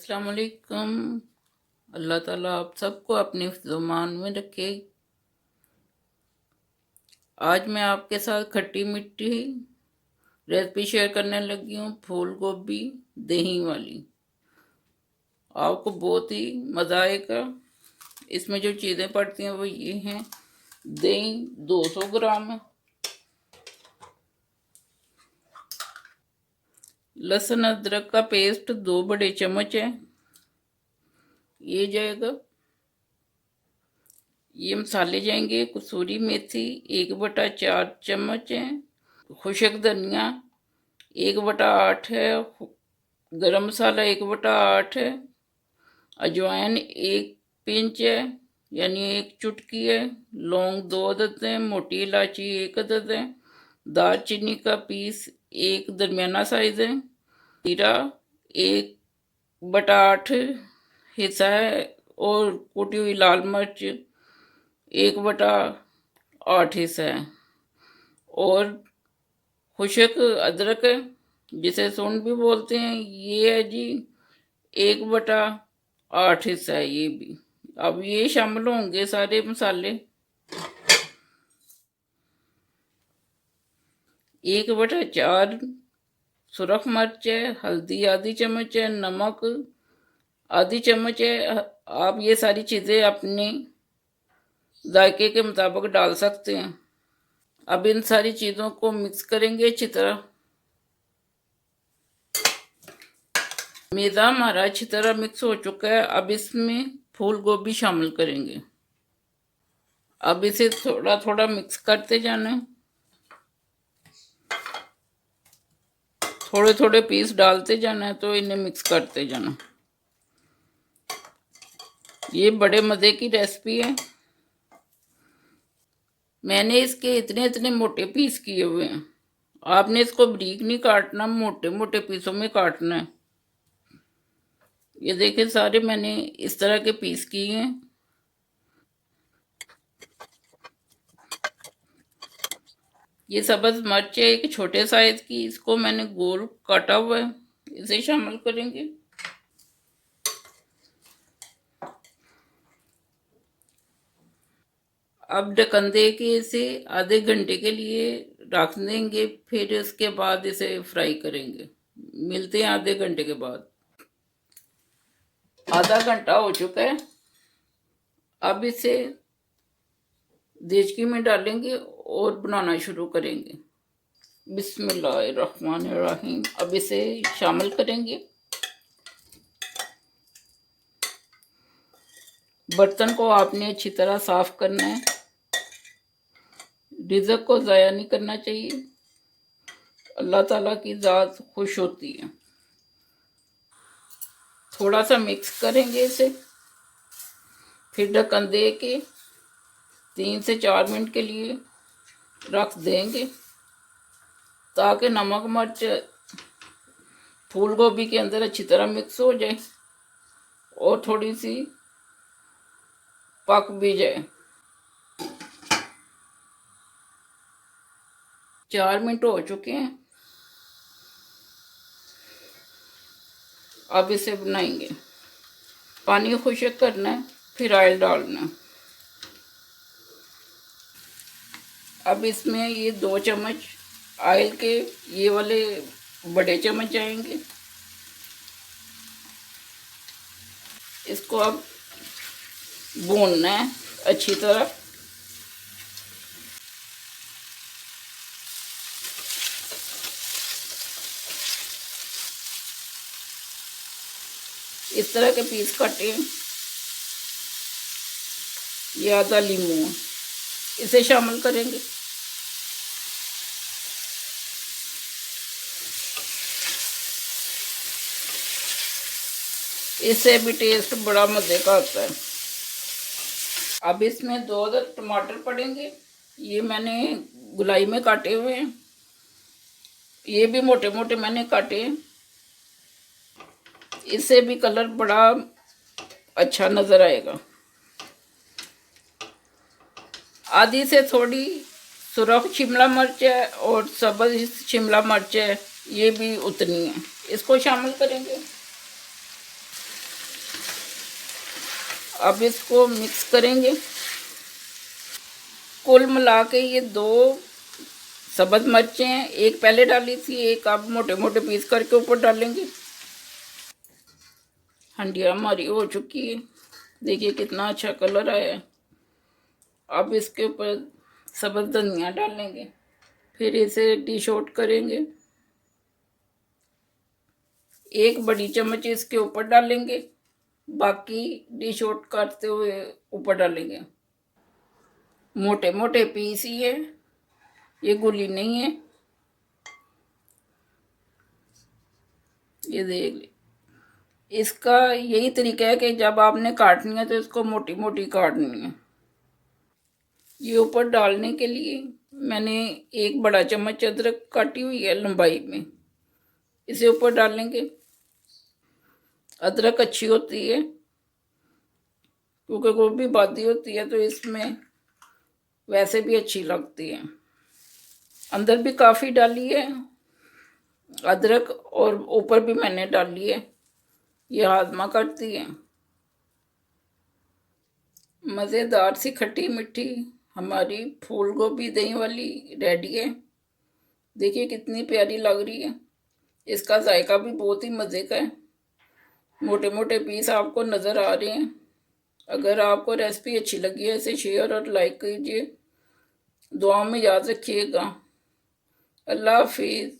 अस्सलाम वालेकुम। अल्लाह ताला आप सबको अपने ज़ुबान में रखे। आज मैं आपके साथ खट्टी मीठी रेसिपी शेयर करने लगी हूँ, फूल गोभी दही वाली। आपको बहुत ही मज़ा आएगा। इसमें जो चीज़ें पड़ती हैं वो ये हैं: दही 200 ग्राम, लहसुन अदरक का पेस्ट 2 बड़े चम्मच है, ये जाएगा। ये मसाले जाएंगे: कसूरी मेथी 1/4 चम्मच है, खुशक धनिया 1/8 है, गरम मसाला 1/8 है, अजवाइन 1 पिंच है यानी 1 चुटकी है, लौंग 2 अदद है, मोटी इलायची 1 अदद है, दालचीनी का पीस 1 दरमियाना साइज है, जीरा 1/8 हिस्सा है, और कुटी हुई लाल मिर्च 1/8 हिस्सा है, और खुशक अदरक जिसे सूंड भी बोलते हैं ये है जी 1/8 हिस्सा है ये भी। अब ये शामिल होंगे सारे मसाले। 1/4 सुरख मिर्च है, हल्दी आधी चम्मच है, नमक आधी चम्मच है। आप ये सारी चीज़ें अपने जायके के मुताबिक डाल सकते हैं। अब इन सारी चीज़ों को मिक्स करेंगे अच्छी तरह। मैदा हमारा अच्छी तरह मिक्स हो चुका है। अब इसमें फूल गोभी शामिल करेंगे। अब इसे थोड़ा थोड़ा मिक्स करते जाना है, थोड़े थोड़े पीस डालते जाना है, तो इन्हें मिक्स करते जाना। ये बड़े मज़े की रेसिपी है। मैंने इसके इतने इतने मोटे पीस किए हुए हैं। आपने इसको बारीक नहीं काटना, मोटे मोटे पीसों में काटना है। ये देखिए सारे मैंने इस तरह के पीस किए हैं। ये सब्ज मिर्च है एक छोटे साइज की, इसको मैंने गोल काटा हुआ है, इसे शामिल करेंगे। अब ढक्कन दे के इसे आधे घंटे के लिए रख देंगे, फिर इसके बाद इसे फ्राई करेंगे। मिलते हैं आधे घंटे के बाद। आधा घंटा हो चुका है। अब इसे देचकी में डालेंगे और बनाना शुरू करेंगे। बिस्मिल्लाहिर्रहमानिर्रहीम। अब इसे शामिल करेंगे। बर्तन को आपने अच्छी तरह साफ करना है। रिज़्क को ज़ाया नहीं करना चाहिए। अल्लाह ताला की ज़ात खुश होती है। थोड़ा सा मिक्स करेंगे इसे, फिर ढक्कन दे के 3 से 4 मिनट के लिए रख देंगे, ताकि नमक मिर्च फूल गोभी के अंदर अच्छी तरह मिक्स हो जाए और थोड़ी सी पक भी जाए। 4 मिनट हो चुके हैं। अब इसे बनाएंगे। पानी खुश्क करना है, फिर ऑयल डालना है। अब इसमें ये 2 चम्मच ऑयल के ये वाले बड़े चम्मच आएंगे। इसको अब भूनना है अच्छी तरह। इस तरह के पीस काटे। ये आधा लीमू है, इसे शामिल करेंगे। इससे भी टेस्ट बड़ा मज़े का आता है। अब इसमें 2 अदद टमाटर पड़ेंगे। ये मैंने गुलाई में काटे हुए हैं। ये भी मोटे मोटे मैंने काटे हैं। इससे भी कलर बड़ा अच्छा नज़र आएगा। आधी से थोड़ी सुरख शिमला मिर्च है और सब्ज़ शिमला मिर्च है, ये भी उतनी है, इसको शामिल करेंगे। अब इसको मिक्स करेंगे। कुल मिला के ये 2 सब्ज़ मिर्चें हैं, एक पहले डाली थी, एक अब मोटे मोटे पीस करके ऊपर डालेंगे। हंडिया हमारी हो चुकी है, देखिए कितना अच्छा कलर आया है। अब इसके ऊपर सब्ज़ धनिया डालेंगे, फिर इसे डिश आउट करेंगे। 1 बड़ी चम्मच इसके ऊपर डालेंगे, बाकी डिश आउट करते हुए ऊपर डालेंगे। मोटे मोटे पीस ही है, ये गुली नहीं है। ये देख ली, इसका यही तरीका है कि जब आपने काटनी है तो इसको मोटी मोटी काटनी है। ये ऊपर डालने के लिए मैंने 1 बड़ा चम्मच अदरक काटी हुई है लंबाई में, इसे ऊपर डालेंगे। अदरक अच्छी होती है क्योंकि गोभी बादी होती है, तो इसमें वैसे भी अच्छी लगती है। अंदर भी काफ़ी डाली है अदरक, और ऊपर भी मैंने डाली है, ये हाजमा करती है। मज़ेदार सी खट्टी मीठी हमारी फूल गोभी दही वाली रेडी है। देखिए कितनी प्यारी लग रही है, इसका जायका भी बहुत ही मज़े का है। मोटे मोटे पीस आपको नज़र आ रहे हैं। अगर आपको रेसिपी अच्छी लगी है इसे शेयर और लाइक कीजिए। दुआ में याद रखिएगा। अल्लाह हाफिज़।